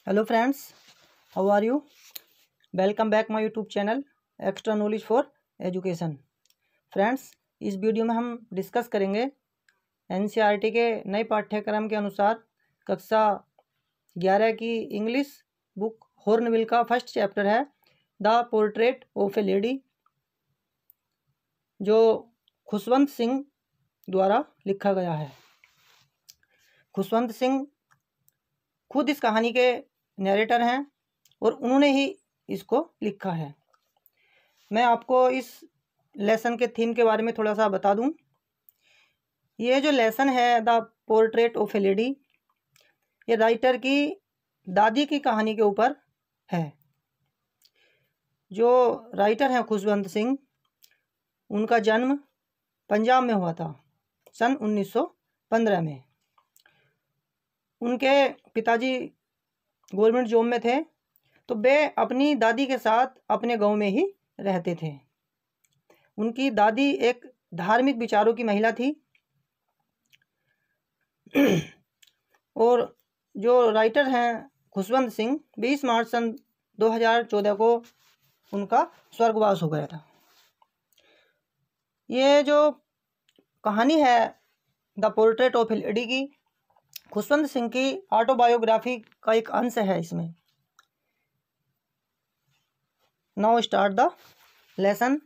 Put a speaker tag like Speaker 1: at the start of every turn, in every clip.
Speaker 1: Hello friends, how are you? Welcome back my YouTube channel extra knowledge for education. Friends, इस video में हम discuss करेंगे NCERT के नए पाठ्यक्रम के अनुसार कक्षा 11 की इंग्लिश बुक हॉर्नबिल का फर्स्ट चैप्टर है the portrait of A lady, जो खुशवंत सिंह द्वारा लिखा गया है। खुशवंत सिंह खुद इस कहानी के नरेटर हैं और उन्होंने ही इसको लिखा है। मैं आपको इस लेसन के थीम के बारे में थोड़ा सा बता दूं। ये जो लेसन है the portrait of A lady, ये राइटर की दादी की कहानी के ऊपर है। जो राइटर हैं खुशवंत सिंह, उनका जन्म पंजाब में हुआ था सन 1915 में। उनके पिताजी गवर्नमेंट जॉब में थे, तो वे अपनी दादी के साथ अपने गांव में ही रहते थे। उनकी दादी एक धार्मिक विचारों की महिला थी और जो राइटर हैं खुशवंत सिंह, 20 मार्च सन 2014 को उनका स्वर्गवास हो गया था। ये जो कहानी है the portrait of A lady की, खुशवंत सिंह की ऑटोबायोग्राफी का एक अंश है इसमें। Now start the lesson.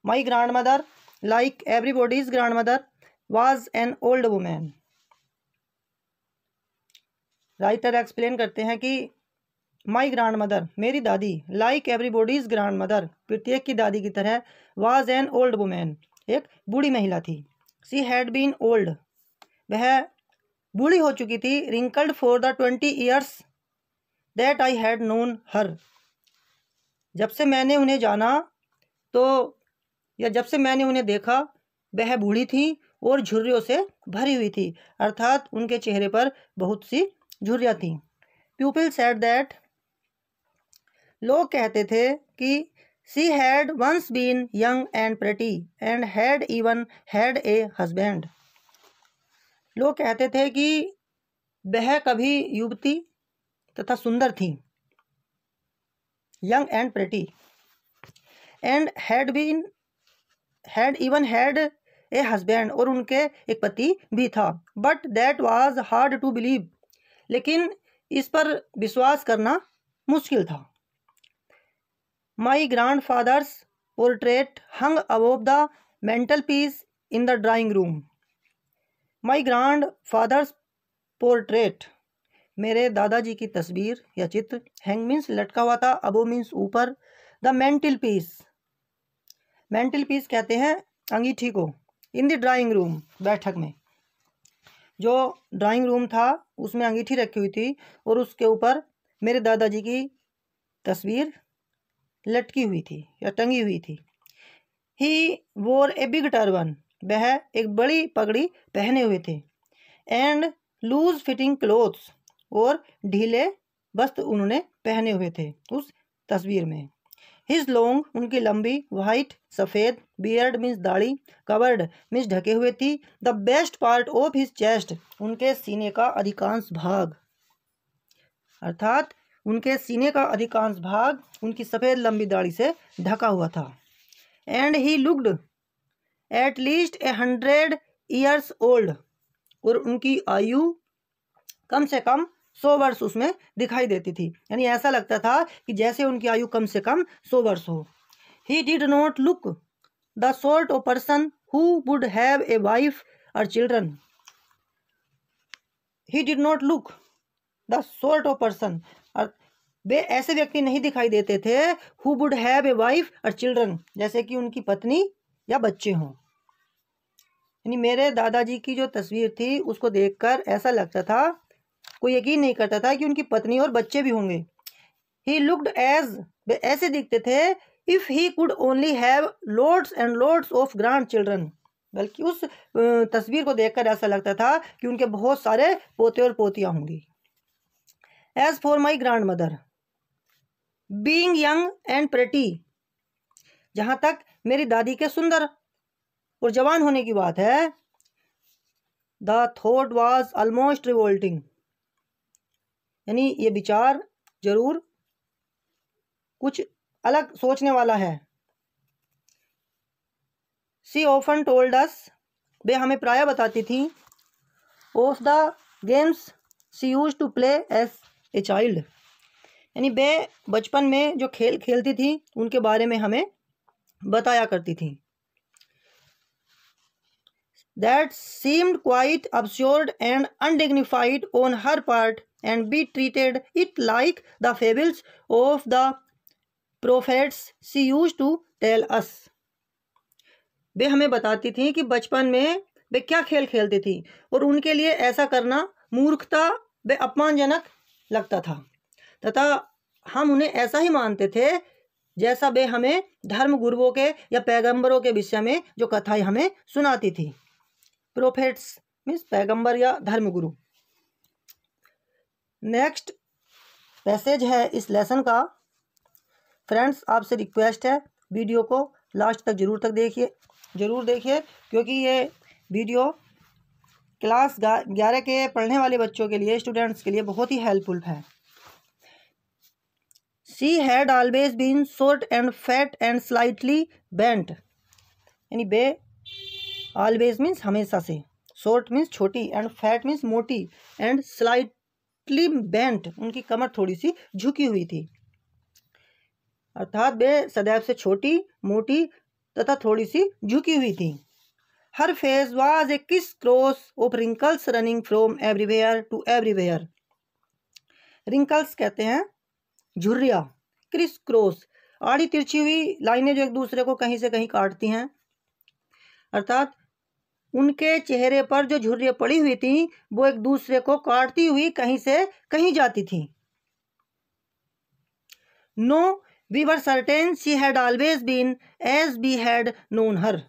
Speaker 1: My grand mother, like everybody's grand mother, was an old women. Writer explain करते हैं कि माई ग्रैंड मदर, मेरी दादी, लाइक एवरीबॉडीज ग्रैंड मदर, प्रत्येक की दादी की तरह, वॉज एन ओल्ड वुमेन, एक बूढ़ी महिला थी। शी हैड बीन ओल्ड, वह बूढ़ी हो चुकी थी। Wrinkled for the 20 years that I had known her, जब से मैंने उन्हें जाना तो, या जब से मैंने उन्हें देखा, वह बूढ़ी थी और झुर्रियों से भरी हुई थी, अर्थात उनके चेहरे पर बहुत सी झुर्रियाँ थीं। पीपल सेड दैट, लोग कहते थे कि she had once been young and pretty and had even had a husband. लोग कहते थे कि वह कभी युवती तथा सुंदर थी, young and pretty, and had even had a husband, और उनके एक पति भी था। But that was hard to believe, लेकिन इस पर विश्वास करना मुश्किल था। My grandfather's portrait hung above the mantelpiece in the drawing room. My grandfather's portrait, मेरे दादाजी की तस्वीर या चित्र, हैंग मीन्स लटका हुआ था, अबो मीन्स ऊपर, the mental peace, mental peace कहते हैं अंगीठी को, इन द ड्राइंग रूम, बैठक में। जो ड्राइंग रूम था उसमें अंगीठी रखी हुई थी और उसके ऊपर मेरे दादाजी की तस्वीर लटकी हुई थी या टंगी हुई थी। ही वोर ए बिग टर्बन, वह एक बड़ी पगड़ी पहने हुए थे। एंड लूज फिटिंग क्लोथ्स, और ढीले वस्त्र उन्होंने पहने हुए थे उस तस्वीर में। हिज लॉन्ग, उनकी लंबी, वाइट सफ़ेद, बियर्ड मीन्स दाढ़ी, कवर्ड मीन्स ढके हुए थी, the best part of his chest, उनके सीने का अधिकांश भाग, अर्थात उनके सीने का अधिकांश भाग उनकी सफ़ेद लंबी दाढ़ी से ढका हुआ था। And he looked at least 100 years old, और उनकी आयु कम से कम 100 वर्ष उसमें दिखाई देती थी, यानी ऐसा लगता था कि जैसे उनकी आयु कम से कम 100 वर्ष हो। He did not look the sort of person who would have a wife और children. He did not look the sort of person, और वे ऐसे व्यक्ति नहीं दिखाई देते थे who would have a wife और चिल्ड्रन, जैसे कि उनकी पत्नी या बच्चे हों। यानी मेरे दादाजी की जो तस्वीर थी उसको देखकर ऐसा लगता था, कोई यकीन नहीं करता था कि उनकी पत्नी और बच्चे भी होंगे। ही लुक्ड एज, वे ऐसे दिखते थे, if he could only have lots and lots of grand children, बल्कि उस तस्वीर को देखकर ऐसा लगता था कि उनके बहुत सारे पोते और पोतियां होंगी। As for my grandmother being young and pretty, जहाँ तक मेरी दादी के सुंदर और जवान होने की बात है, the thought was almost revolting, यानी ये विचार जरूर कुछ अलग सोचने वाला है। शी ऑफन टोल्ड अस, वे हमें प्राय बताती थी, of the games she use to play as a child, यानी वे बचपन में जो खेल खेलती थी उनके बारे में हमें बताया करती थी। That seemed quite absurd and undignified on her part, and we treated it like the fables of the prophets she used to tell us. वे हमें बताती थी कि बचपन में वे क्या खेल खेलती थी और उनके लिए ऐसा करना मूर्खता व अपमानजनक लगता था, तथा हम उन्हें ऐसा ही मानते थे जैसा वे हमें धर्म गुरुओं के या पैगंबरों के विषय में जो कथाएं हमें सुनाती थी। प्रोफेट्स मीन्स पैगंबर या धर्मगुरु। नेक्स्ट पैसेज है इस लेसन का। फ्रेंड्स, आपसे रिक्वेस्ट है वीडियो को लास्ट तक जरूर देखिए क्योंकि ये वीडियो क्लास 11 के पढ़ने वाले बच्चों के लिए, स्टूडेंट्स के लिए बहुत ही हेल्पफुल है। She had always been short and fat and slightly bent, यानी बे ऑलवेज मीन्स हमेशा से, शॉर्ट मीन्स छोटी, एंड फैट मीन्स मोटी, एंड स्लाइटली बेंट उनकी कमर थोड़ी सी झुकी हुई थी, अर्थात वे सदैव से छोटी, मोटी तथा थोड़ी सी झुकी हुई थी। हर face was a criss cross of wrinkles running from everywhere to everywhere. Wrinkles कहते हैं झुर्रिया, क्रिस क्रॉस आड़ी तिरछी हुई लाइनें जो एक दूसरे को कहीं से कहीं काटती हैं, अर्थात उनके चेहरे पर जो झुर्रियां पड़ी हुई थी वो एक दूसरे को काटती हुई कहीं से कहीं जाती थी। No we were certain she had always been as we had known her.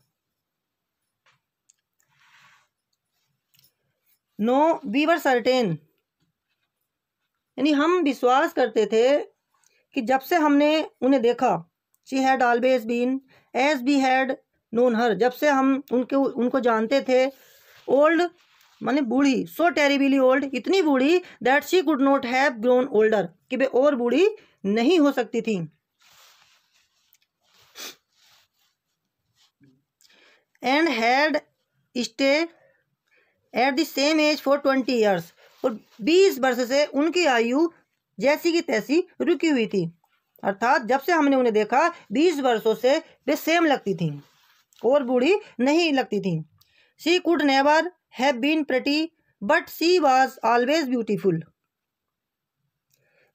Speaker 1: No we were certain, यानी हम विश्वास करते थे कि जब से हमने उन्हें देखा, she had always been as we had known her, जब से हम उनको जानते थे, ओल्ड माने बूढ़ी, सो टेरिबली ओल्ड, इतनी बूढ़ी, that she could not have grown older, कि वे और बूढ़ी नहीं हो सकती थी। And had stay at the same age for 20 years, और 20 वर्ष से उनकी आयु जैसी की तैसी रुकी हुई थी, अर्थात जब से हमने उन्हें देखा 20 वर्षों से वे सेम लगती थी और बूढ़ी नहीं लगती थी। She could never have been pretty but she was always beautiful,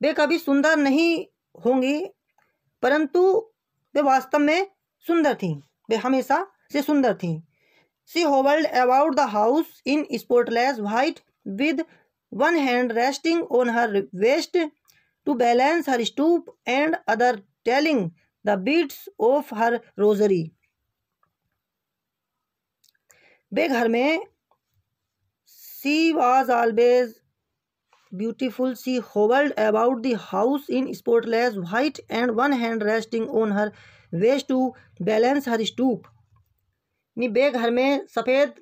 Speaker 1: वे कभी सुंदर नहीं होंगी परंतु वे वास्तव में सुंदर थीं, वे हमेशा से सुंदर थीं। She hovered about the house in spotless white with one hand resting on her waist to balance her stoop and other telling the beads of her rosary. वे घर में she was always beautiful, she hovered about the house in spotless white and one hand resting on her waist to balance her stoop, यानी वे घर में सफ़ेद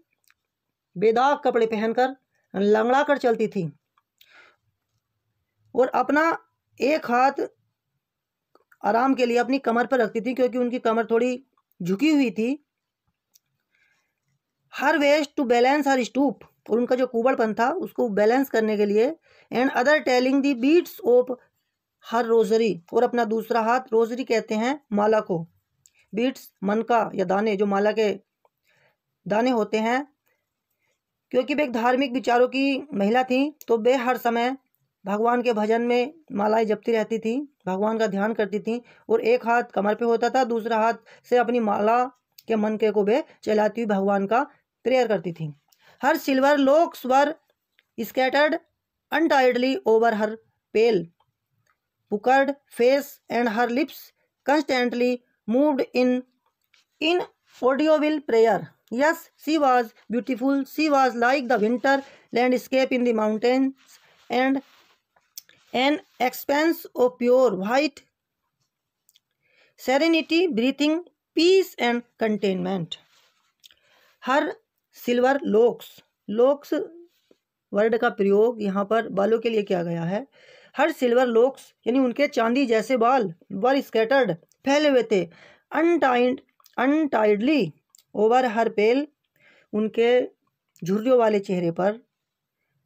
Speaker 1: बेदाग कपड़े पहनकर लंगड़ा कर चलती थी और अपना एक हाथ आराम के लिए अपनी कमर पर रखती थी क्योंकि उनकी कमर थोड़ी झुकी हुई थी। Her waist to balance her stoop, और उनका जो कुबड़पन था उसको बैलेंस करने के लिए, and other telling the beads of her rosary, और अपना दूसरा हाथ, रोजरी कहते हैं माला को, बीट्स मनका या दाने, जो माला के दाने होते हैं, क्योंकि वे एक धार्मिक विचारों की महिला थी तो वे हर समय भगवान के भजन में मालाएं जपती रहती थी, भगवान का ध्यान करती थी, और एक हाथ कमर पे होता था, दूसरा हाथ से अपनी माला के मनके को वे चलाती हुई भगवान का प्रेयर करती थी। Her silver locks were scattered untidily over her pale puckered face and her lips constantly moved inaudible prayer. Yes, she was beautiful. She was like the winter landscape in the mountains and an expanse of pure white serenity breathing peace and contentment. Her silver locks, locks word का प्रयोग यहाँ पर बालों के लिए किया गया है। हर सिल्वर लॉक्स यानी उनके चांदी जैसे बाल वर स्कैटर्ड फैले हुए थे अनटाइडली ओवर हर पेल, उनके झुर्रियों वाले चेहरे पर,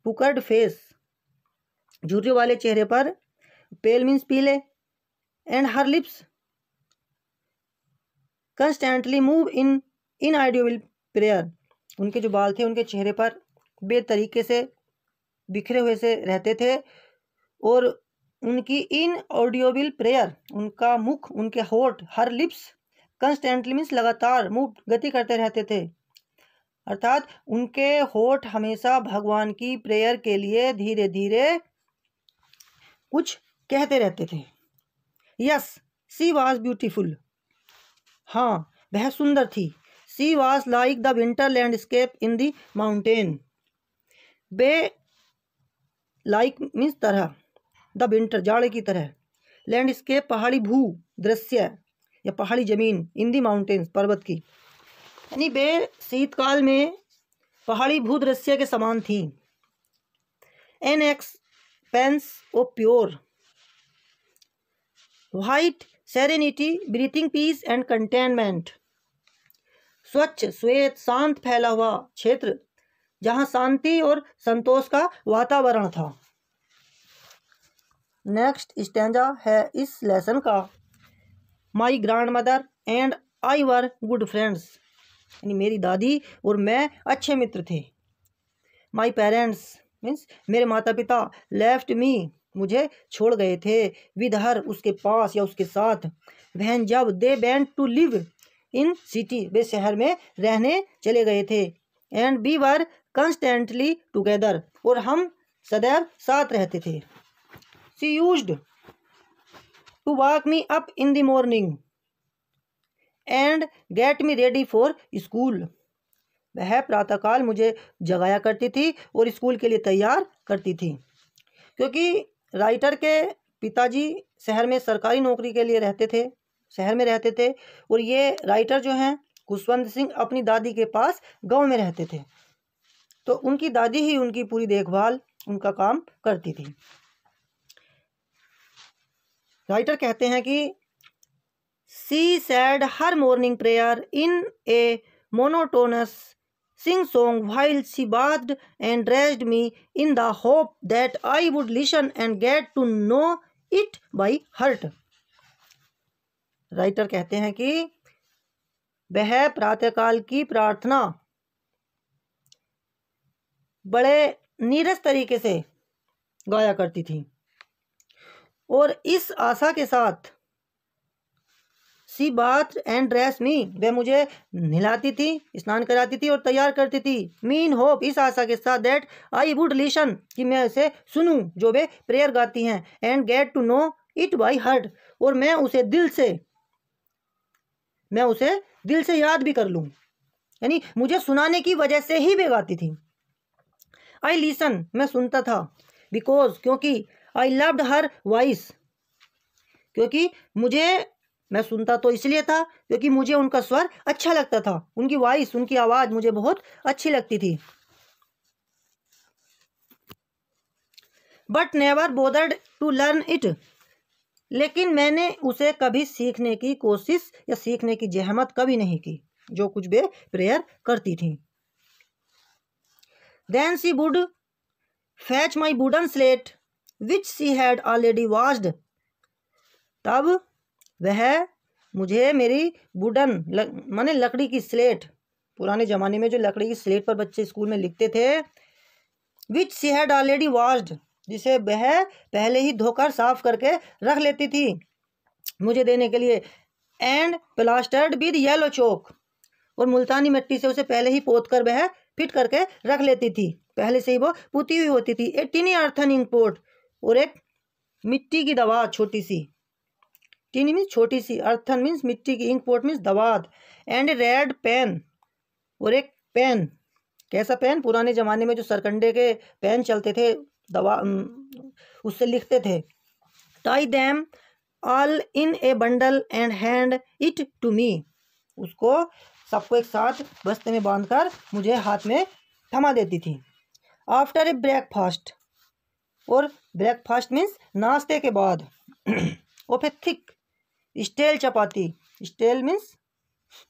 Speaker 1: पुकर्ड फेस झुर्रियों वाले चेहरे पर, पेल मीन्स पीले, and her lips constantly move in ideal prayer, उनके जो बाल थे उनके चेहरे पर बेतरीके से बिखरे हुए से रहते थे, और उनकी इन ऑडियोबल प्रेयर, उनका मुख, उनके होठ, हर लिप्स कंस्टेंटली मीन्स लगातार मूव गति करते रहते थे, अर्थात उनके होठ हमेशा भगवान की प्रेयर के लिए धीरे धीरे कुछ कहते रहते थे। यस शी वॉज ब्यूटीफुल, हाँ वह सुंदर थी। She was like the winter landscape in the mountain, बे लाइक मीन्स तरह, द विंटर जाड़े की तरह, लैंडस्केप पहाड़ी भू दृश्य या पहाड़ी जमीन, इन दी माउंटेन्स पर्वत की, यानी बे शीतकाल में पहाड़ी भू दृश्य के समान थी। An expanse of pure white serenity breathing peace and contentment, स्वच्छ श्वेत शांत फैला हुआ क्षेत्र जहां शांति और संतोष का वातावरण था। नेक्स्ट स्टैंजा है इस लेसन का, my grand mother and I were good friends, यानी मेरी दादी और मैं अच्छे मित्र थे। माई पेरेंट्स मीन्स मेरे माता पिता, लेफ्ट मी मुझे छोड़ गए थे, विद हर उसके पास या उसके साथ, वहन जब they went to live in city वे शहर में रहने चले गए थे, and we were constantly together और हम सदैव साथ रहते थे। She used to wake me up in the morning and get me ready for school, वह प्रातःकाल मुझे जगाया करती थी और स्कूल के लिए तैयार करती थी। क्योंकि राइटर के पिताजी शहर में सरकारी नौकरी के लिए रहते थे, शहर में रहते थे, और ये राइटर जो हैं खुशवंत सिंह अपनी दादी के पास गांव में रहते थे, तो उनकी दादी ही उनकी पूरी देखभाल उनका काम करती थी। राइटर कहते हैं कि she said her morning prayer in A monotonous sing song while she bathed and dressed me in the hope that I would listen and get to know it by heart. Writer कहते हैं कि वह प्रातःकाल की प्रार्थना बड़े नीरस तरीके से गाया करती थी, और इस आशा के साथ सी बाथ एंड ड्रेस मी, वह मुझे नहलाती थी, स्नान कराती थी और तैयार करती थी, मीन होप इस आशा के साथ, दैट आई वुड लिसन कि मैं उसे सुनूं जो वे प्रेयर गाती हैं, and get to know it by heart और मैं उसे दिल से याद भी कर लूं, यानी मुझे सुनाने की वजह से ही वे गाती थी। आई लिसन मैं सुनता था, बिकॉज क्योंकि, आई लव्ड हर वॉइस क्योंकि मैं सुनता तो इसलिए था क्योंकि मुझे उनका स्वर अच्छा लगता था, उनकी वॉइस उनकी आवाज़ मुझे बहुत अच्छी लगती थी। But never bothered to learn it, लेकिन मैंने उसे कभी सीखने की कोशिश या सीखने की जहमत कभी नहीं की जो कुछ वे प्रेयर करती थी। Then she would fetch my wooden slate which she had already washed, तब वह मुझे मेरी वुडन माने लकड़ी की स्लेट, पुराने ज़माने में जो लकड़ी की स्लेट पर बच्चे स्कूल में लिखते थे, विच शी हैड ऑलरेडी वॉश्ड जिसे वह पहले ही धोकर साफ करके रख लेती थी मुझे देने के लिए, एंड प्लास्टर्ड विद येलो चौक और मुल्तानी मिट्टी से उसे पहले ही पोत कर वह फिट करके रख लेती थी, पहले से ही वो पुती हुई होती थी। ए टिनी अर्थन इंक पोट और एक मिट्टी की दवात छोटी सी, टिनी मीन्स छोटी सी, अर्थन मीन्स मिट्टी की, इंक पोट मीन्स दवात, एंड रेड पेन और एक पेन, कैसा पेन, पुराने ज़माने में जो सरकंडे के पेन चलते थे दवा उससे लिखते थे। Tie them all in a bundle and hand it to me, उसको सबको एक साथ बस्ते में बांधकर मुझे हाथ में थमा देती थी। आफ्टर ए ब्रेकफास्ट, और ब्रेकफास्ट मीन्स नाश्ते के बाद, of a thick stale chapati, stale means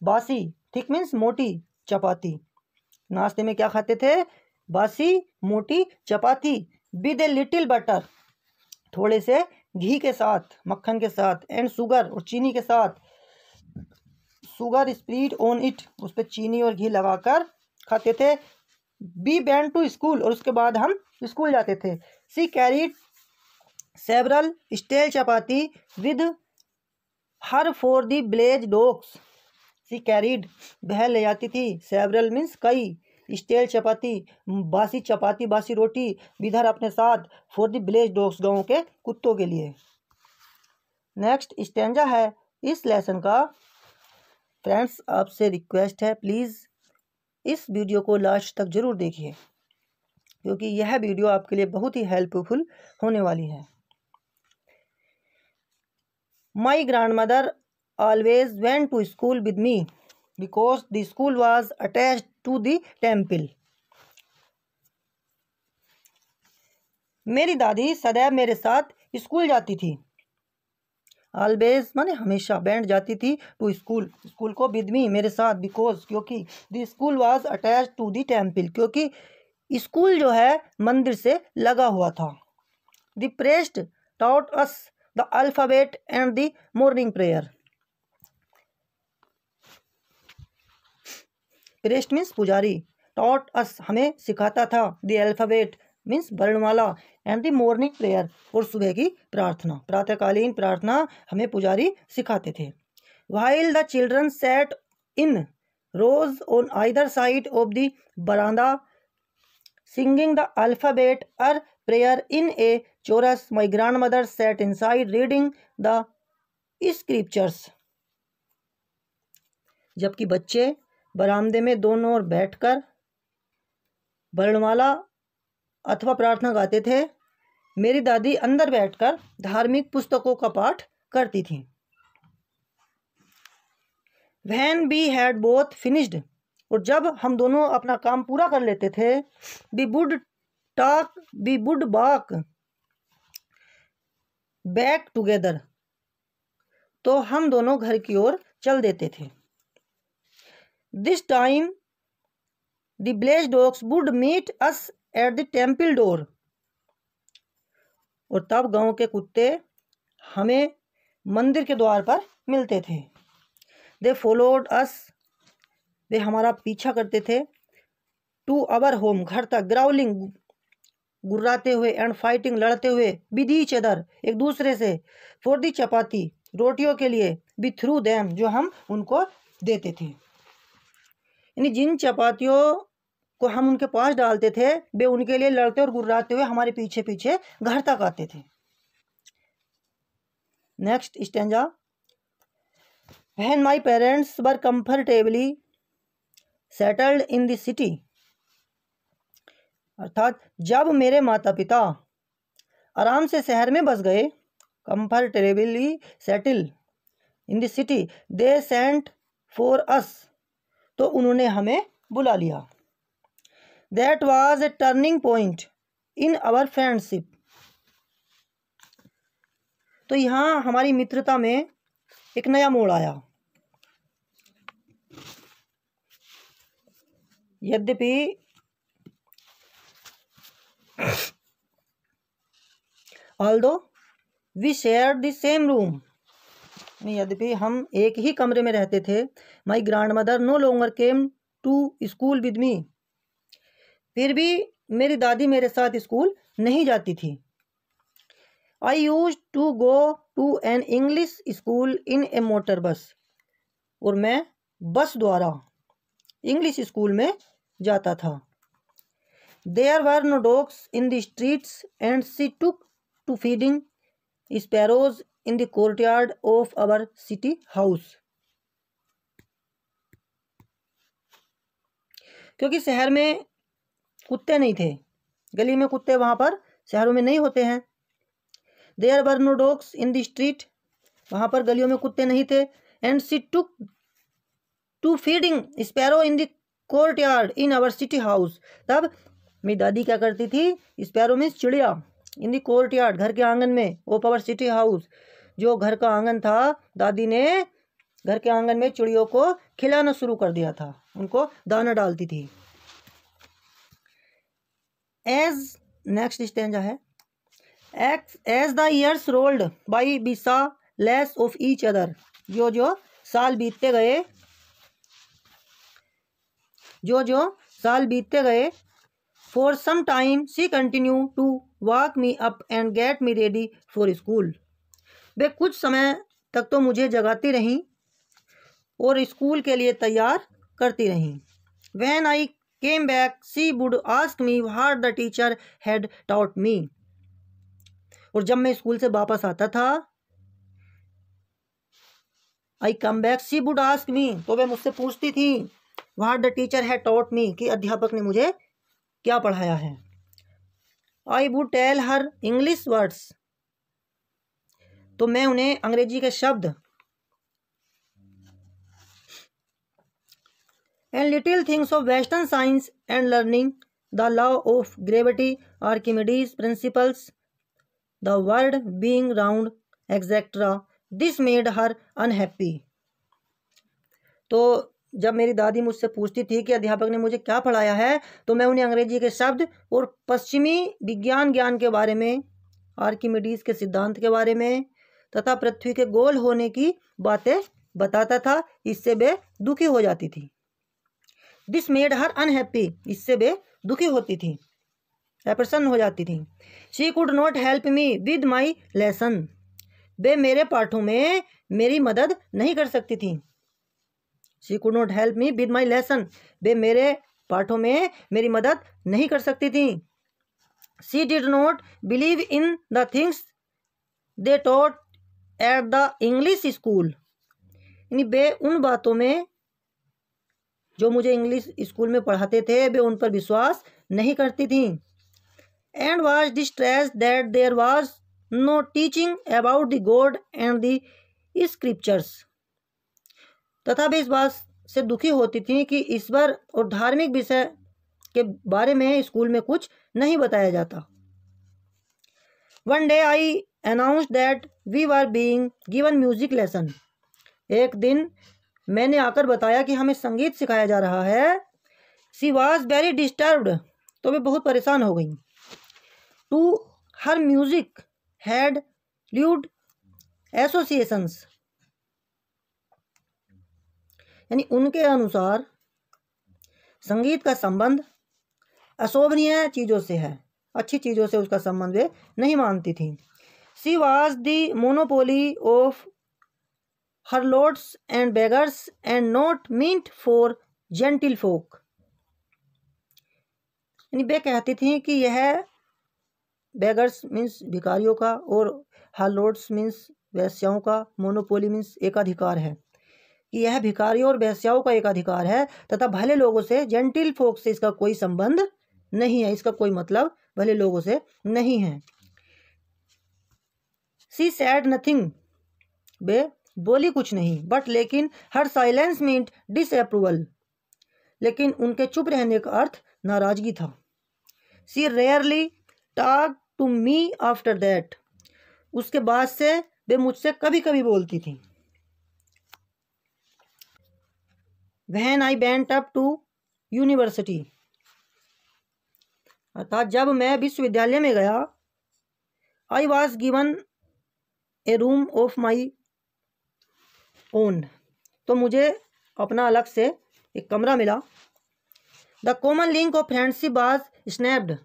Speaker 1: बासी, थिक मीन्स मोटी चपाती। नाश्ते में क्या खाते थे? बासी मोटी चपाती, विद ए लिटिल बटर, थोड़े से घी के साथ, मक्खन के साथ, एंड शुगर, और चीनी के साथ, शुगर स्प्रीड ऑन इट, उस पर चीनी और घी लगाकर खाते थे। बी वेंट टू स्कूल, और उसके बाद हम स्कूल जाते थे। She carried several stale chapati with her for the village dogs. She carried, वह ले जाती थी, सेवरल मीन्स कई, स्टेल चपाती, बासी चपाती, बासी रोटी, विधर अपने साथ, फॉर द विलेज डॉग्स, गाँव के कुत्तों के लिए। नेक्स्ट स्टेंजा है इस लेसन का। फ्रेंड्स, आपसे रिक्वेस्ट है, प्लीज़ इस वीडियो को लास्ट तक जरूर देखिए, क्योंकि यह वीडियो आपके लिए बहुत ही हेल्पफुल होने वाली है। My grandmother always went to school with me because the school was attached to the temple. मेरी दादी सदैव मेरे साथ स्कूल जाती थी। ऑलवेज माने हमेशा, बैंड जाती थी, टू स्कूल, स्कूल को, विद मी मेरे साथ, बिकॉज क्योंकि, the school was attach to the temple, क्योंकि स्कूल जो है मंदिर से लगा हुआ था। The priest taught us the alphabet and the morning prayer. Priest means पुजारी, टॉट अस हमें सिखाता था, द अल्फाबेट मीन्स वर्णमाला, एंड द मॉर्निंग प्रेयर, और सुबह की प्रार्थना, प्रातःकालीन प्रार्थना हमें पुजारी सिखाते थे। While the children sat in rows on either side of the बरामदा सिंगिंग द अल्फाबेट और prayer in a chorus, my grandmother sat inside reading the scriptures. जबकि बच्चे बरामदे में दोनों ओर बैठकर वर्णमाला अथवा प्रार्थना गाते थे, मेरी दादी अंदर बैठकर धार्मिक पुस्तकों का पाठ करती थी। When we had both finished, और जब हम दोनों अपना काम पूरा कर लेते थे, we would walk back together, तो हम दोनों घर की ओर चल देते थे। This time the village dogs would meet us at the temple door, और तब गांव के कुत्ते हमें मंदिर के द्वार पर मिलते थे। They followed us, वे हमारा पीछा करते थे। To our home, घर तक, ग्राउलिंग, गुर्राते हुए, एंड फाइटिंग, लड़ते हुए, विद ईच अदर, एक दूसरे से, फॉर दी चपाती, रोटियों के लिए, बी थ्रू देम, जो हम उनको देते थे। यानी जिन चपातियों को हम उनके पास डालते थे, वे उनके लिए लड़ते और गुर्राते हुए हमारे पीछे पीछे घर तक आते थे। Next stanza. When my parents were comfortably settled in the city, अर्थात जब मेरे माता पिता आराम से शहर में बस गए, comfortably settled in the city, they sent for us, तो उन्होंने हमें बुला लिया। That was a turning point in our friendship, तो यहाँ हमारी मित्रता में एक नया मोड़ आया। यद्यपि although we shared the same room, यद्यपि हम एक ही कमरे में रहते थे, my grandmother no longer came to school with me, फिर भी मेरी दादी मेरे साथ स्कूल नहीं जाती थी। I used to go to an English school in a motor bus, और मैं बस द्वारा इंग्लिश स्कूल में जाता था। There were no dogs in the streets and she took to feeding sparrows in the courtyard of our city house, क्योंकि शहर में कुत्ते नहीं थे, गली में कुत्ते वहाँ पर शहरों में नहीं होते हैं। There were no dogs in the street, वहाँ पर गलियों में कुत्ते नहीं थे। And she took to feeding sparrow in the courtyard in our city house. तब मेरी दादी क्या करती थी, स्पैरो मीन्स चिड़िया, इन दी कोर्टयार्ड घर के आंगन में, ऑफ आवर सिटी हाउस जो घर का आंगन था, दादी ने घर के आंगन में चिड़ियों को खिलाना शुरू कर दिया था, उनको दाना डालती थी। एज नेक्स्ट स्टेंजा है, as the years rolled by we saw less of each other. जो जो साल बीतते गए, for some time she continue to wake me up and get me ready for school. वे कुछ समय तक तो मुझे जगाती रहीं और स्कूल के लिए तैयार करती रहीं। When I came back she would ask me what the teacher had taught me. और जब मैं स्कूल से वापस आता था, I come back she would ask me, तो वे मुझसे पूछती थी what the teacher had taught me, कि अध्यापक ने मुझे क्या पढ़ाया है। I would tell her English words, तो मैं उन्हें अंग्रेजी के शब्द, and little things of western science and learning the law of gravity, Archimedes principles, the world being round etcetera. This made her unhappy. तो जब मेरी दादी मुझसे पूछती थी कि अध्यापक ने मुझे क्या पढ़ाया है, तो मैं उन्हें अंग्रेजी के शब्द और पश्चिमी विज्ञान ज्ञान के बारे में, आर्किमिडीज के सिद्धांत के बारे में तथा पृथ्वी के गोल होने की बातें बताता था। इससे वे दुखी हो जाती थी। दिस मेड हर अनहैप्पी, इससे वे दुखी होती थी, अप्रसन्न हो जाती थी। She could not help me with my lesson, वे मेरे पाठों में मेरी मदद नहीं कर सकती थी। She could not help me with my lesson, वे मेरे पाठों में मेरी मदद नहीं कर सकती थी। She did not believe in the things they taught at the English school, यानी वे उन बातों में जो मुझे इंग्लिश स्कूल में पढ़ाते थे, वे उन पर विश्वास नहीं करती थी। And was distressed that there was no teaching about the God and the scriptures, तथा वे इस बात से दुखी होती थी कि ईश्वर और धार्मिक विषय के बारे में स्कूल में कुछ नहीं बताया जाता। One day I announced that we were being given music lesson, एक दिन मैंने आकर बताया कि हमें संगीत सिखाया जा रहा है। शी वॉज वेरी डिस्टर्ब्ड, तो वे बहुत परेशान हो गई। To her music had lewd associations, यानी उनके अनुसार संगीत का संबंध अशोभनीय चीज़ों से है, अच्छी चीज़ों से उसका संबंध वे नहीं मानती थी। She was the monopoly of harlots and beggars and not meant for gentle folk, यानी वे कहती थी कि यह बेगर्स मीन्स भिखारियों का और harlots मीन्स वैश्याओं का, मोनोपोली मीन्स एकाधिकार है, कि यह भिखारियों और वैश्याओं का एकाधिकार है तथा भले लोगों से, जेंटिल फोक से इसका कोई संबंध नहीं है, इसका कोई मतलब भले लोगों से नहीं है। शी सैड नथिंग, वे बोली कुछ नहीं, बट लेकिन हर साइलेंस मीन्ट डिसअप्रूवल, लेकिन उनके चुप रहने का अर्थ नाराजगी था। She rarely talk to me after that, उसके बाद से वे मुझसे कभी कभी बोलती थी। When I went up to university, अर्थात जब मैं विश्वविद्यालय में गया, I was given a room of my own, तो मुझे अपना अलग से एक कमरा मिला। The common link of friendship was snapped,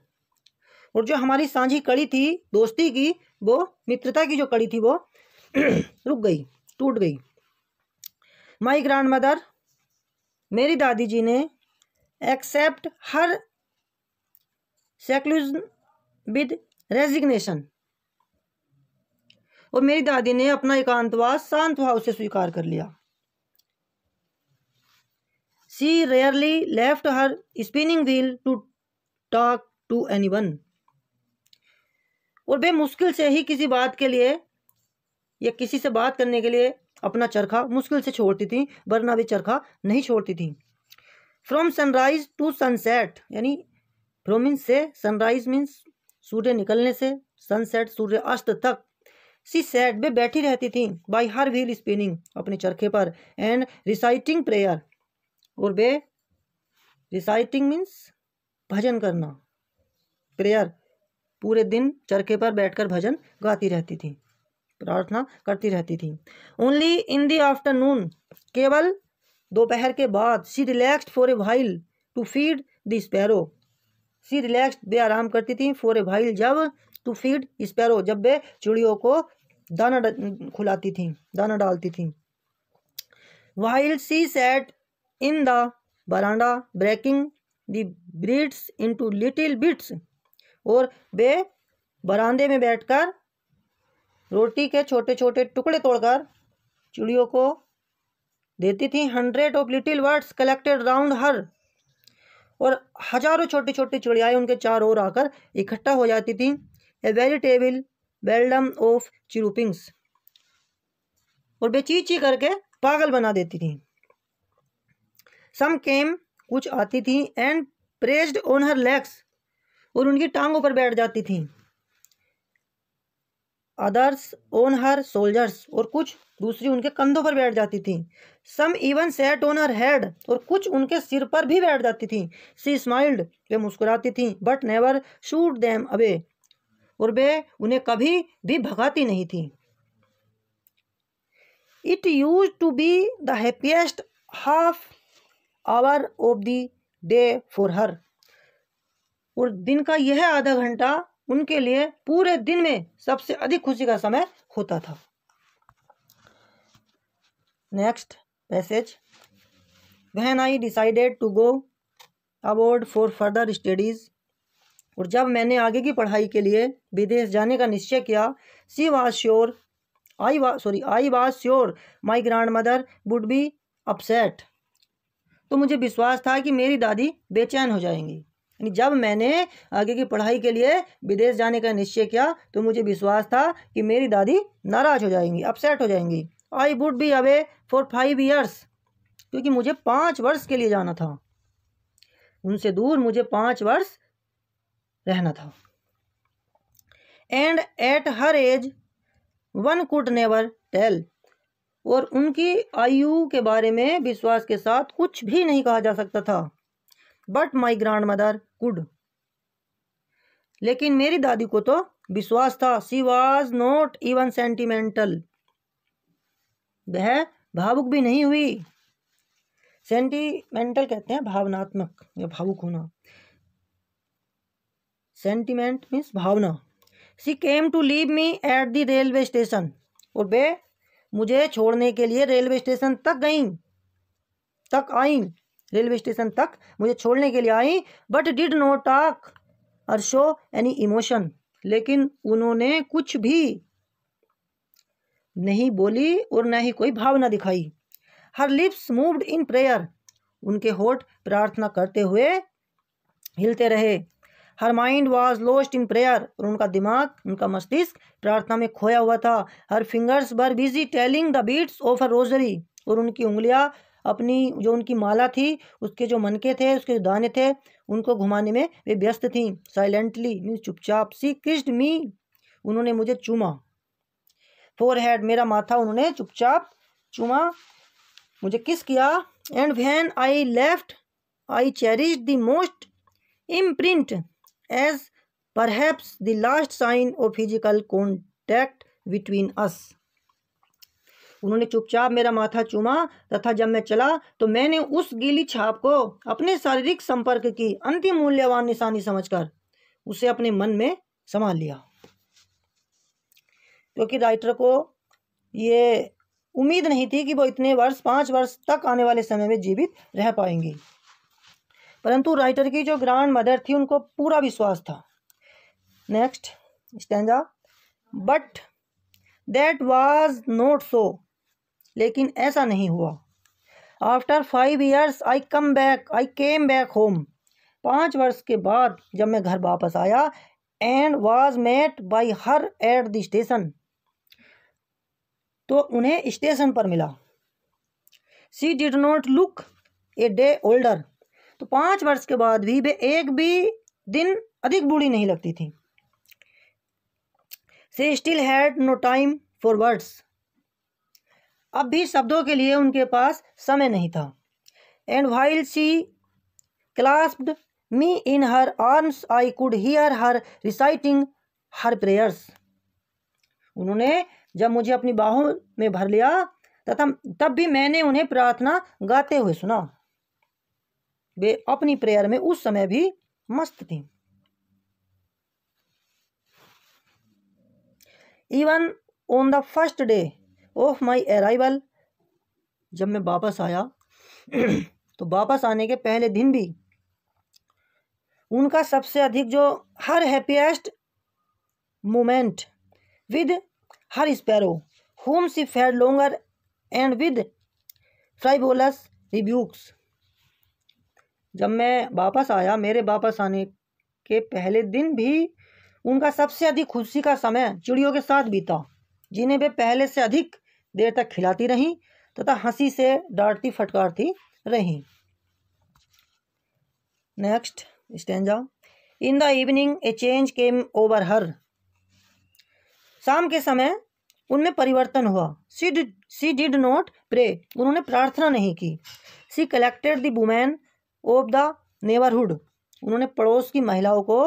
Speaker 1: और जो हमारी साझी कड़ी थी दोस्ती की, वो मित्रता की जो कड़ी थी वो रुक गई, टूट गई। माई ग्रैंड मदर, मेरी दादी जी ने accept her seclusion with resignation, और मेरी दादी ने अपना एकांतवास शांत भाव से स्वीकार कर लिया। She rarely left her spinning wheel to talk to anyone, और वे मुश्किल से ही किसी बात के लिए या किसी से बात करने के लिए अपना चरखा मुश्किल से छोड़ती थी, वरना वे चरखा नहीं छोड़ती थी। फ्रॉम सनराइज टू सनसेट, यानी फ्रॉम मीन्स से, सनराइज मीन्स सूर्य निकलने से, सनसेट सूर्य अस्त तक। सी सैट वे बैठी रहती थी, बाई हर व्हील स्पिनिंग अपने चरखे पर, एंड रिसाइटिंग प्रेयर, और वे रिसाइटिंग मीन्स भजन करना, प्रेयर पूरे दिन चरखे पर बैठकर भजन गाती रहती थी, प्रार्थना करती रहती थी। ओनली इन द आफ्टरनून, केवल दोपहर के बाद, she relaxed for a while to feed the sparrow, she relaxed वे आराम करती थी, फॉर ए व्हाइल जब, टू फीड स्पैरो जब वे चिड़ियों को दाना खुलाती थी, दाना डालती थी। While she sat in the veranda breaking the breads into little bits, और वे बरामदे में बैठकर रोटी के छोटे छोटे टुकड़े तोड़कर चिड़ियों को देती थी। 100 of little birds collected round her, और हजारों छोटी छोटी चिड़ियाएं उनके चारों ओर आकर इकट्ठा हो जाती थी। ए वेजिटेबल बेल्डम ऑफ चिरूपिंग्स, और वे ची ची करके पागल बना देती थी। सम केम, कुछ आती थी, and pressed on her legs, और उनकी टांगों पर बैठ जाती थी। अदर्स ऑन हर सोल्जर्स, और कुछ दूसरी उनके कंधों पर बैठ जाती थी। Some even sat on her head, और कुछ उनके सिर पर भी बैठ जाती थी। सी स्माइल्ड, वे मुस्कुराती थी, but never shooed them away, और वे उन्हें कभी भी भगाती नहीं थी। It use to be the happiest half hour of the day for her, और दिन का यह आधा घंटा उनके लिए पूरे दिन में सबसे अधिक खुशी का समय होता था। Next passage, when I decided to go abroad for further studies, और जब मैंने आगे की पढ़ाई के लिए विदेश जाने का निश्चय किया, I was sure my grand mother would be upset, तो मुझे विश्वास था कि मेरी दादी बेचैन हो जाएंगी। यानी जब मैंने आगे की पढ़ाई के लिए विदेश जाने का निश्चय किया तो मुझे विश्वास था कि मेरी दादी नाराज हो जाएंगी, अपसेट हो जाएंगी। I would be away for 5 years, क्योंकि मुझे 5 वर्ष के लिए जाना था, उनसे दूर मुझे 5 वर्ष रहना था। And at her age one could never tell, और उनकी आयु के बारे में विश्वास के साथ कुछ भी नहीं कहा जा सकता था। But my grand mother could, लेकिन मेरी दादी को तो विश्वास था। She was not even sentimental, वह भावुक भी नहीं हुई। सेंटिमेंटल कहते हैं भावनात्मक या भावुक होना, सेंटिमेंट मीन्स भावना। She came to leave me at the railway station, और वे मुझे छोड़ने के लिए रेलवे स्टेशन तक आई, रेलवे स्टेशन तक मुझे छोड़ने के लिए आई। बट डिड नॉट टॉक और शो एनी इमोशन, लेकिन उन्होंने कुछ भी नहीं बोली और न ही कोई भावना दिखाई। हर लिप्स मूव्ड इन प्रेयर, उनके होठ प्रार्थना करते हुए हिलते रहे। Her mind was lost in prayer, और उनका दिमाग, उनका मस्तिष्क प्रार्थना में खोया हुआ था। Her fingers were busy telling the beads of her rosary, और उनकी उंगलियां अपनी जो उनकी माला थी उसके जो मनके थे, उसके जो दाने थे, उनको घुमाने में वे व्यस्त थी। साइलेंटली मीन्स चुपचाप। सी किस्ड मी, उन्होंने मुझे चूमा। फोरहेड मेरा माथा उन्होंने चुपचाप चूमा, मुझे किस किया। And when I left I cherished the most imprint as perhaps the last sign of physical contact between us. उन्होंने चुपचाप मेरा माथा चूमा तथा जब मैं चला तो मैंने उस गीली छाप को अपने शारीरिक संपर्क की अंतिम मूल्यवान निशानी समझकर उसे अपने मन में संभाल लिया, क्योंकि राइटर को ये उम्मीद नहीं थी कि वो इतने वर्ष 5 वर्ष तक आने वाले समय में जीवित रह पाएंगी, परंतु राइटर की जो ग्रैंड मदर थी उनको पूरा विश्वास था। Next stanza, but that was not so, लेकिन ऐसा नहीं हुआ। After 5 years I came back home, 5 वर्ष के बाद जब मैं घर वापस आया, and was met by her at the station, तो उन्हें स्टेशन पर मिला। She did not look a day older, तो 5 वर्ष के बाद भी वे एक भी दिन अधिक बूढ़ी नहीं लगती थी। She still had no time for words, अब भी शब्दों के लिए उनके पास समय नहीं था। And while she clasped me in her arms I could hear her reciting her prayers, उन्होंने जब मुझे अपनी बाहों में भर लिया तथा तब भी मैंने उन्हें प्रार्थना गाते हुए सुना। वे अपनी प्रेयर में उस समय भी मस्त थी। Even on the first day of my arrival, जब मैं वापस आया तो वापस आने के पहले दिन भी उनका सबसे अधिक जो her happiest moment with her sparrow whom she fed longer and with frivolous rebukes, जब मैं वापस आया मेरे वापस आने के पहले दिन भी उनका सबसे अधिक खुशी का समय चिड़ियों के साथ बीता, जिन्हें वे पहले से अधिक देर तक खिलाती रहीं तथा हंसी से डांटती फटकारती रहीं। Next stanza. In the evening A change came over हर, शाम के समय उनमें परिवर्तन हुआ। शी डिड नॉट प्रे, उन्होंने प्रार्थना नहीं की। She collected the women of the neighbourhood, उन्होंने पड़ोस की महिलाओं को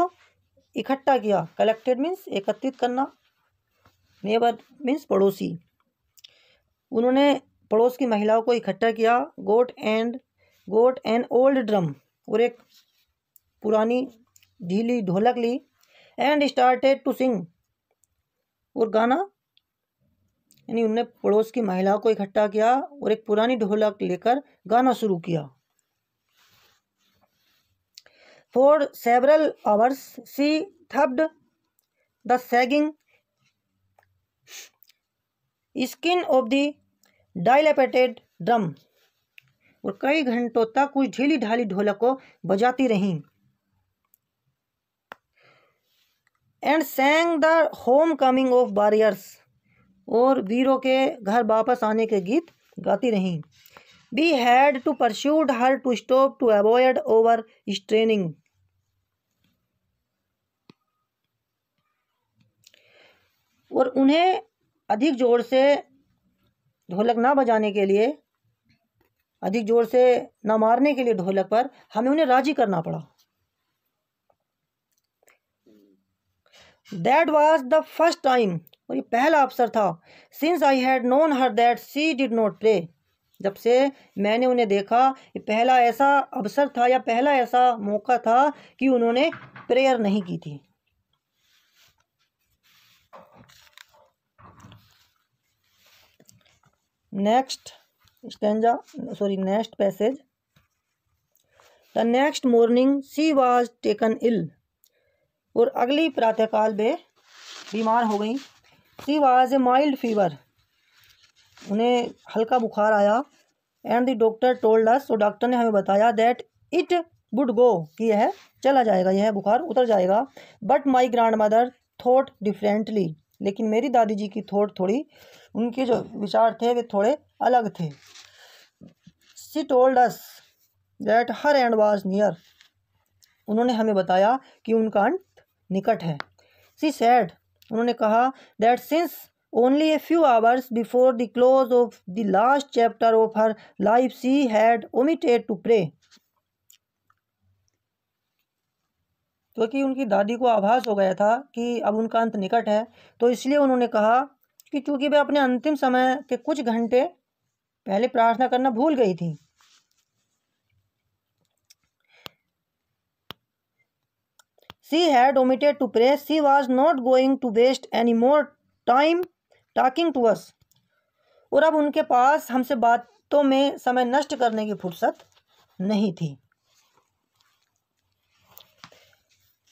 Speaker 1: इकट्ठा किया। कलेक्टेड मीन्स एकत्रित करना, नेबर मीन्स पड़ोसी, उन्होंने पड़ोस की महिलाओं को इकट्ठा किया। गोट एन ओल्ड ड्रम, और एक पुरानी ढीली ढोलक ली। एंड स्टार्टेड टू सिंग, और गाना, यानी उन्होंने पड़ोस की महिलाओं को इकट्ठा किया और एक पुरानी ढोलक लेकर गाना शुरू किया। For several hours she thumped the sagging skin of the dilapidated drum, और कई घंटों तक उस ढीली ढाली ढोलक को बजाती रहीं। And sang the home coming of warriors, और वीरों के घर वापस आने के गीत गाती रहीं। We had to persuade her to stop to avoid over straining, और उन्हें अधिक जोर से ढोलक ना बजाने के लिए, अधिक जोर से ना मारने के लिए ढोलक पर हमें उन्हें राजी करना पड़ा। That was the first time, और ये पहला अवसर था। Since I had known her that she did not pray, जब से मैंने उन्हें देखा, ये पहला ऐसा अवसर था या पहला ऐसा मौका था कि उन्होंने प्रेयर नहीं की थी। Next passage. The next morning she was taken ill, और अगली प्रातःकाल वे बीमार हो गई। She was a mild fever, उन्हें हल्का बुखार आया। And the doctor told us, और डॉक्टर ने हमें बताया दैट इट वुड गो, कि यह चला जाएगा, यह बुखार उतर जाएगा। But my grand mother thought differently, लेकिन मेरी दादी जी की थोड़ी उनके जो विचार थे वे थोड़े अलग थे। She told us that her and was near, उन्होंने हमें बताया कि उनका अंत निकट है। शी सैड, उन्होंने कहा that since only a few hours before the close of the last chapter of her life she had omitted to pray, क्योंकि उनकी दादी को आभास हो गया था कि अब उनका अंत निकट है, तो इसलिए उन्होंने कहा कि चूंकि वे अपने अंतिम समय के कुछ घंटे पहले प्रार्थना करना भूल गई थी। She had omitted to pray. She was not going to waste any more time talking to us. और अब उनके पास हमसे बातों में समय नष्ट करने की फुर्सत नहीं थी।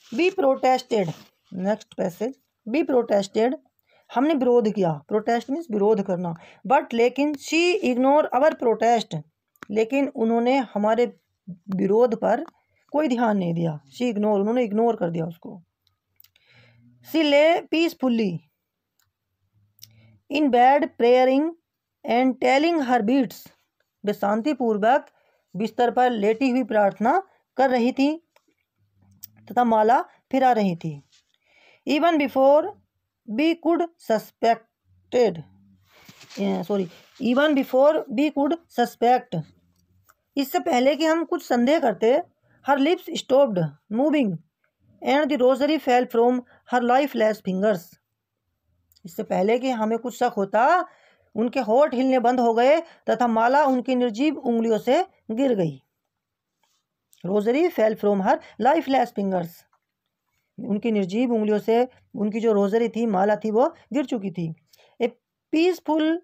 Speaker 1: We protested. Next passage. We protested, हमने विरोध किया। प्रोटेस्ट मीन्स विरोध करना। बट लेकिन she ignored our protest, लेकिन उन्होंने हमारे विरोध पर कोई ध्यान नहीं दिया। शी इग्नोर, उन्होंने इग्नोर कर दिया उसको। She lay peacefully in bed praying and telling her beads, वे शांतिपूर्वक बिस्तर पर लेटी हुई प्रार्थना कर रही थी तथा माला फिरा रही थी। Even before we could suspected even before we could suspect, इससे पहले कि हम कुछ संदेह करते, her lips stopped moving and the rosary fell from her lifeless fingers, इससे पहले कि हमें कुछ शक होता उनके होठ हिलने बंद हो गए तथा माला उनकी निर्जीव उंगलियों से गिर गई। Rosary fell from her lifeless fingers, उनकी निर्जीव उंगलियों से उनकी जो रोजरी थी, माला थी, वो गिर चुकी थी। A peaceful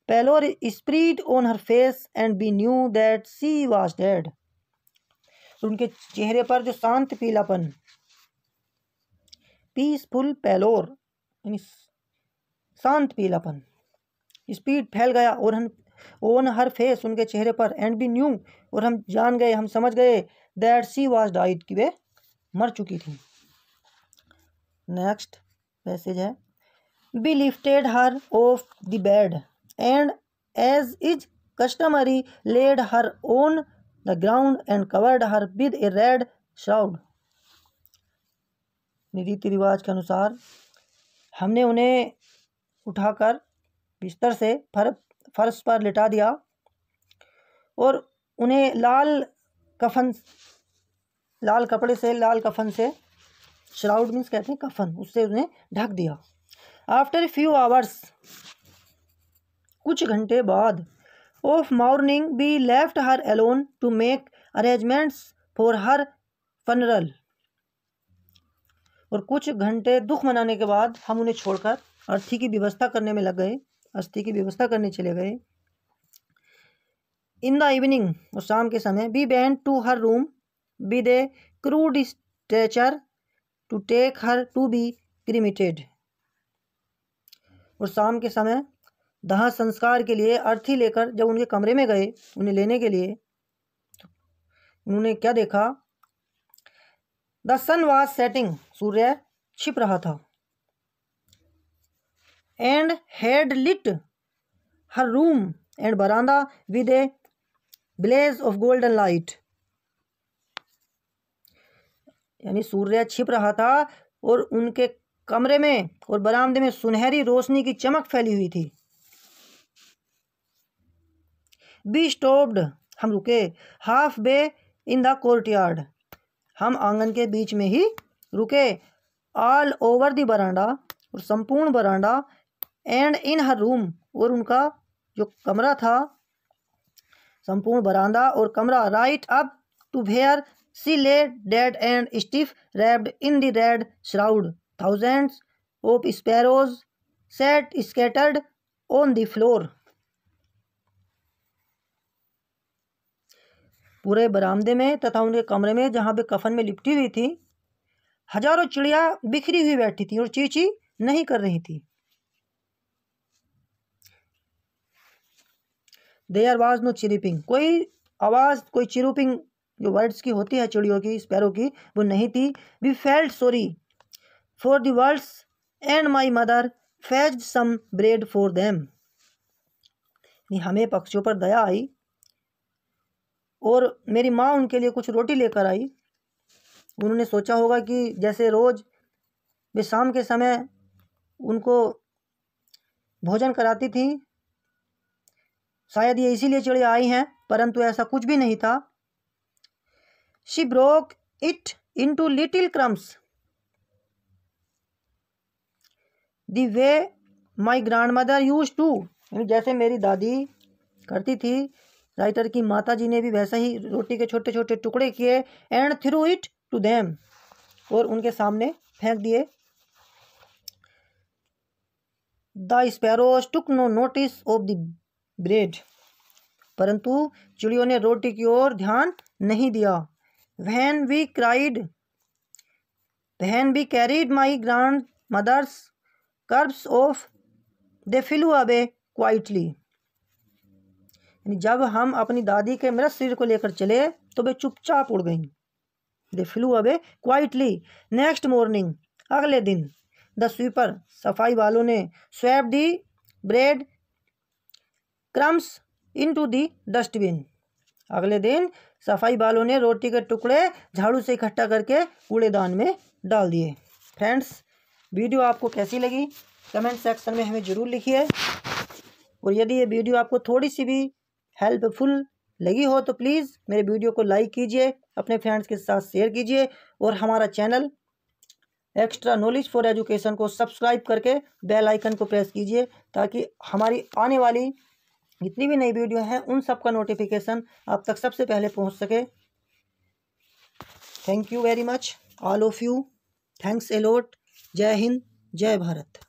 Speaker 1: pallor spread on her face and we knew that she was dead, उनके चेहरे पर जो शांत पीलापन, पीसफुल पैलोर यानी शांत पीलापन, स्पीड फैल गया और हम ऑन हर फेस, उनके चेहरे पर, एंड वी न्यू और हम जान गए, हम समझ गए, दैट शी वाज डाइड कि वे मर चुकी थी। नेक्स्ट पैसेज है, we lifted her off the bed and as is customary laid her on the ground and covered her with a red shroud, रीति रिवाज के अनुसार हमने उन्हें उठाकर बिस्तर से फर्श पर लिटा दिया और उन्हें लाल कपड़े से, लाल कफन से, श्राउड मीन्स कहते हैं कफन, उससे उन्हें ढक दिया। आफ्टर ए फ्यू आवर्स, कुछ घंटे बाद, of morning we left her alone to make arrangements for her funeral, और कुछ घंटे दुख मनाने के बाद हम उन्हें छोड़कर अर्थी की व्यवस्था करने में लग गए, अस्थि की व्यवस्था करने चले गए। इन द इवनिंग, और शाम के समय, we went to her room with a crude stretcher to take her to be cremated, और शाम के समय दाह संस्कार के लिए अर्थी लेकर जब उनके कमरे में गए उन्हें लेने के लिए, तो उन्होंने क्या देखा, द सन वाज सेटिंग, सूर्य छिप रहा था, and had lit her room and बरामदा with a blaze of golden light, यानी सूर्य छिप रहा था और उनके कमरे में और बरामदे में सुनहरी रोशनी की चमक फैली हुई थी। बी स्टॉप्ड, हम रुके, half way in the courtyard, हम आंगन के बीच में ही रुके, ऑल ओवर द बरांडा, और संपूर्ण बरांडा, एंड इन हर रूम, और उनका जो कमरा था, संपूर्ण बरांदा और कमरा, right up to where she lay dead and stiff wrapped in the red shroud, thousands of sparrows sat scattered on the floor, पूरे बरामदे में तथा उनके कमरे में जहाँ पे कफन में लिपटी हुई थी, हजारों चिड़िया बिखरी हुई बैठी थी और चींची नहीं कर रही थी। देयर वाज नो चिरिपिंग, कोई आवाज़, कोई चिरुपिंग जो वर्ड्स की होती है चिड़ियों की, स्पैरो की, वो नहीं थी। We felt sorry for the words and my mother fetched some bread for them, हमें पक्षियों पर दया आई और मेरी माँ उनके लिए कुछ रोटी लेकर आई। उन्होंने सोचा होगा कि जैसे रोज़ वे शाम के समय उनको भोजन कराती थी, शायद ये इसीलिए चिड़िया आई हैं, परंतु ऐसा कुछ भी नहीं था। She broke it into little crumbs the way my grandmother use to, जैसे मेरी दादी करती थी, राइटर की माता जी ने भी वैसा ही रोटी के छोटे छोटे टुकड़े किए, and threw it to them, और उनके सामने फेंक दिए। The sparrows took no notice of the bread, परंतु चिड़ियों ने रोटी की ओर ध्यान नहीं दिया। When we carried my grandmother's corpse off they flew away quietly, जब हम अपनी दादी के मृत शरीर को लेकर चले तो वे चुपचाप उड़ गईं। They flew away quietly. Next morning, अगले दिन, द स्वीपर, सफाई वालों ने, swept the bread crumbs into the dustbin, अगले दिन सफाई वालों ने रोटी के टुकड़े झाड़ू से इकट्ठा करके कूड़ेदान में डाल दिए। फ्रेंड्स, वीडियो आपको कैसी लगी कमेंट सेक्शन में हमें ज़रूर लिखिए। और यदि ये वीडियो आपको थोड़ी सी भी हेल्पफुल लगी हो तो प्लीज़ मेरे वीडियो को लाइक कीजिए, अपने फ्रेंड्स के साथ शेयर कीजिए और हमारा channel extra knowledge for education को सब्सक्राइब करके बेल आइकन को प्रेस कीजिए ताकि हमारी आने वाली जितनी भी नई वीडियो हैं उन सब का नोटिफिकेशन आप तक सबसे पहले पहुंच सके। Thank you very much all of you. Thanks a lot. जय हिंद, जय भारत।